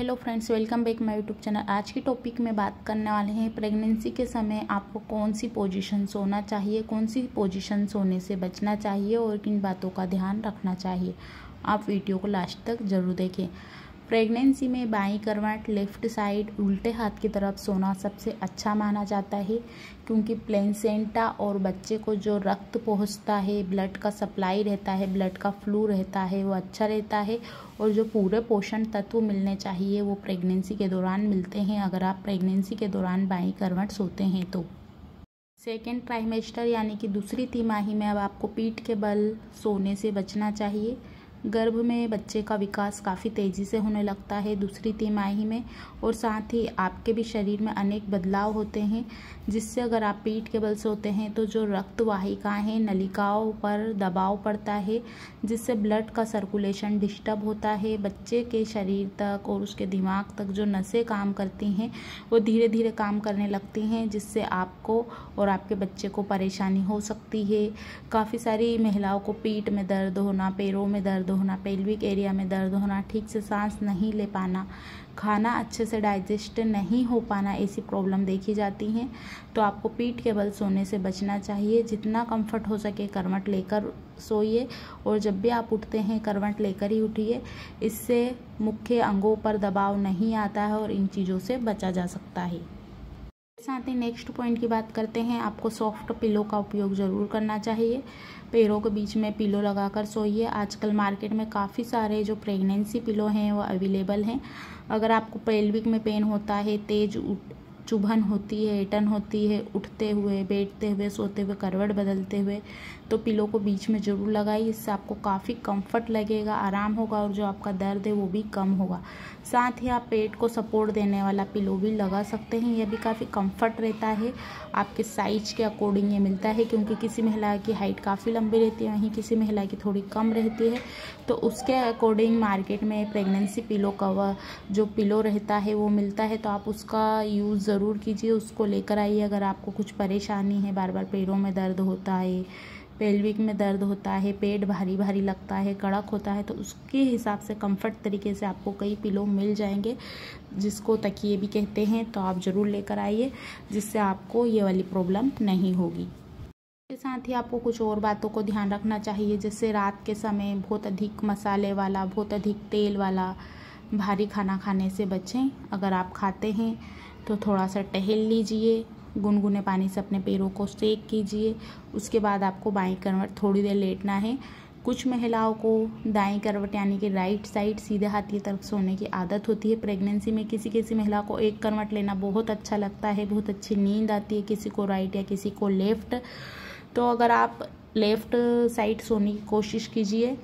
Hello friends, welcome back my YouTube channel. आज की topic में बात करने वाले हैं प्रेगनेंसी के समय आपको कौन सी पोजीशन सोना चाहिए, कौन सी पोजीशन सोने से बचना चाहिए और किन बातों का ध्यान रखना चाहिए। आप वीडियो को लास्ट तक जरूर देखें। प्रेगनेंसी में बाईं करवट, लेफ्ट साइड, उल्टे हाथ की तरफ सोना सबसे अच्छा माना जाता है, क्योंकि प्लेसेंटा और बच्चे को जो रक्त पहुंचता है, ब्लड का सप्लाई रहता है, ब्लड का फ्लो रहता है, वो अच्छा रहता है और जो पूरे पोषण तत्व मिलने चाहिए वो प्रेगनेंसी के दौरान मिलते हैं अगर आप प्रेगनेंसी के दौरान बाईं करवट सोते हैं तो। सेकेंड ट्राइमेस्टर यानी कि दूसरी तिमाही में अब आपको पीठ के बल सोने से बचना चाहिए। गर्भ में बच्चे का विकास काफ़ी तेज़ी से होने लगता है दूसरी तिमाही में, और साथ ही आपके भी शरीर में अनेक बदलाव होते हैं, जिससे अगर आप पीठ के बल सोते हैं तो जो रक्त वाहिकाएँ हैं, नलिकाओं पर दबाव पड़ता है, जिससे ब्लड का सर्कुलेशन डिस्टर्ब होता है। बच्चे के शरीर तक और उसके दिमाग तक जो नसें काम करती हैं वो धीरे धीरे काम करने लगती हैं, जिससे आपको और आपके बच्चे को परेशानी हो सकती है। काफ़ी सारी महिलाओं को पीठ में दर्द होना, पैरों में दर्द होना, पेल्विक एरिया में दर्द होना, ठीक से सांस नहीं ले पाना, खाना अच्छे से डाइजेस्ट नहीं हो पाना, ऐसी प्रॉब्लम देखी जाती हैं। तो आपको पीठ के बल सोने से बचना चाहिए। जितना कंफर्ट हो सके करवट लेकर सोइए, और जब भी आप उठते हैं करवट लेकर ही उठिए। इससे मुख्य अंगों पर दबाव नहीं आता है और इन चीज़ों से बचा जा सकता है। साथ ही नेक्स्ट पॉइंट की बात करते हैं। आपको सॉफ्ट पिलो का उपयोग ज़रूर करना चाहिए। पैरों के बीच में पिलो लगाकर सोइए। आजकल मार्केट में काफ़ी सारे जो प्रेगनेंसी पिलो हैं वो अवेलेबल हैं। अगर आपको पेल्विक में पेन होता है, तेज चुभन होती है, ऐंठन होती है, उठते हुए, बैठते हुए, सोते हुए, करवट बदलते हुए, तो पिलो को बीच में ज़रूर लगाइए। इससे आपको काफ़ी कंफर्ट लगेगा, आराम होगा और जो आपका दर्द है वो भी कम होगा। साथ ही आप पेट को सपोर्ट देने वाला पिलो भी लगा सकते हैं। यह भी काफ़ी कंफर्ट रहता है। आपके साइज के अकॉर्डिंग ये मिलता है, क्योंकि किसी महिला की हाइट काफ़ी लंबी रहती है, वहीं किसी महिला की थोड़ी कम रहती है, तो उसके अकॉर्डिंग मार्केट में प्रेगनेंसी पिलो कवर जो पिलो रहता है वो मिलता है। तो आप उसका यूज़ ज़रूर कीजिए, उसको लेकर आइए। अगर आपको कुछ परेशानी है, बार बार पैरों में दर्द होता है, पेल्विक में दर्द होता है, पेट भारी भारी लगता है, कड़क होता है, तो उसके हिसाब से कंफर्ट तरीके से आपको कई पिलो मिल जाएंगे, जिसको तकिए भी कहते हैं। तो आप ज़रूर लेकर आइए, जिससे आपको ये वाली प्रॉब्लम नहीं होगी। इसके साथ ही आपको कुछ और बातों को ध्यान रखना चाहिए, जैसे रात के समय बहुत अधिक मसाले वाला, बहुत अधिक तेल वाला भारी खाना खाने से बचें। अगर आप खाते हैं तो थोड़ा सा टहल लीजिए, गुनगुने पानी से अपने पैरों को सेक कीजिए। उसके बाद आपको बाईं करवट थोड़ी देर लेटना है। कुछ महिलाओं को दाईं करवट यानी कि राइट साइड सीधे हाथ की तरफ सोने की आदत होती है प्रेगनेंसी में। किसी किसी महिला को एक करवट लेना बहुत अच्छा लगता है, बहुत अच्छी नींद आती है, किसी को राइट या किसी को लेफ्ट। तो अगर आप लेफ्ट साइड सोने की कोशिश कीजिए,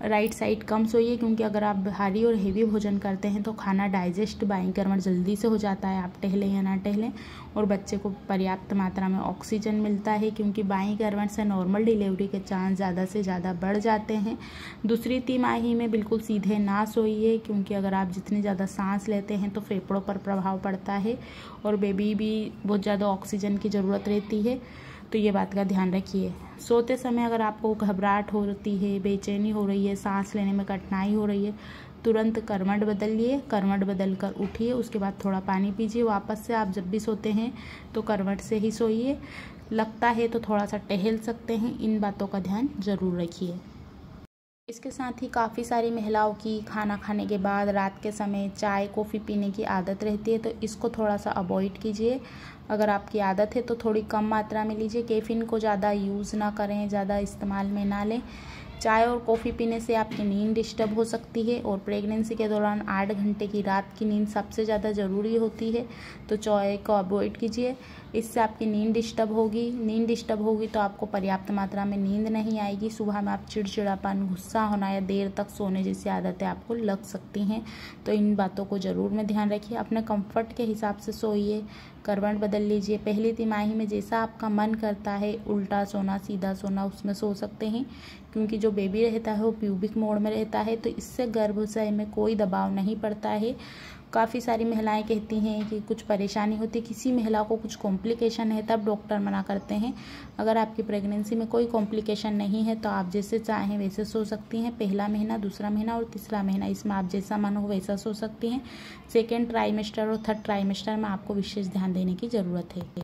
राइट साइड कम सोइए, क्योंकि अगर आप भारी और हेवी भोजन करते हैं तो खाना डाइजेस्ट बाईं करवट जल्दी से हो जाता है, आप टहलें या ना टहलें, और बच्चे को पर्याप्त मात्रा में ऑक्सीजन मिलता है, क्योंकि बाईं करवट से नॉर्मल डिलीवरी के चांस ज़्यादा से ज़्यादा बढ़ जाते हैं। दूसरी तिमाही में बिल्कुल सीधे ना सोइए, क्योंकि अगर आप जितनी ज़्यादा सांस लेते हैं तो फेफड़ों पर प्रभाव पड़ता है और बेबी भी बहुत ज़्यादा ऑक्सीजन की ज़रूरत रहती है। तो ये बात का ध्यान रखिए। सोते समय अगर आपको घबराहट होती है, बेचैनी हो रही है, सांस लेने में कठिनाई हो रही है, तुरंत करवट बदलिए, करवट बदल कर उठिए, उसके बाद थोड़ा पानी पीजिए। वापस से आप जब भी सोते हैं तो करवट से ही सोइए। लगता है तो थोड़ा सा टहल सकते हैं। इन बातों का ध्यान ज़रूर रखिए। इसके साथ ही काफ़ी सारी महिलाओं की खाना खाने के बाद रात के समय चाय कॉफ़ी पीने की आदत रहती है, तो इसको थोड़ा सा अवॉइड कीजिए। अगर आपकी आदत है तो थोड़ी कम मात्रा में लीजिए। कैफ़ीन को ज़्यादा यूज़ ना करें, ज़्यादा इस्तेमाल में ना लें। चाय और कॉफ़ी पीने से आपकी नींद डिस्टर्ब हो सकती है, और प्रेगनेंसी के दौरान 8 घंटे की रात की नींद सबसे ज़्यादा ज़रूरी होती है, तो चाय को अवॉइड कीजिए। इससे आपकी नींद डिस्टर्ब होगी तो आपको पर्याप्त मात्रा में नींद नहीं आएगी। सुबह में आप चिड़चिड़ापन, गुस्सा होना या देर तक सोने जैसी आदतें आपको लग सकती हैं। तो इन बातों को ज़रूर में ध्यान रखिए। अपने कंफर्ट के हिसाब से सोइए, करवट बदल लीजिए। पहली तिमाही में जैसा आपका मन करता है, उल्टा सोना, सीधा सोना, उसमें सो सकते हैं, क्योंकि जो बेबी रहता है वो प्यूबिक मोड में रहता है, तो इससे गर्भाशय में कोई दबाव नहीं पड़ता है। काफ़ी सारी महिलाएं कहती हैं कि कुछ परेशानी होती है, किसी महिला को कुछ कॉम्प्लिकेशन है तब डॉक्टर मना करते हैं। अगर आपकी प्रेगनेंसी में कोई कॉम्प्लिकेशन नहीं है तो आप जैसे चाहें वैसे सो सकती हैं। पहला महीना, दूसरा महीना और तीसरा महीना, इसमें आप जैसा मन हो वैसा सो सकती हैं। सेकेंड ट्राइमेस्टर और थर्ड ट्राइमेस्टर में आपको विशेष ध्यान देने की ज़रूरत है।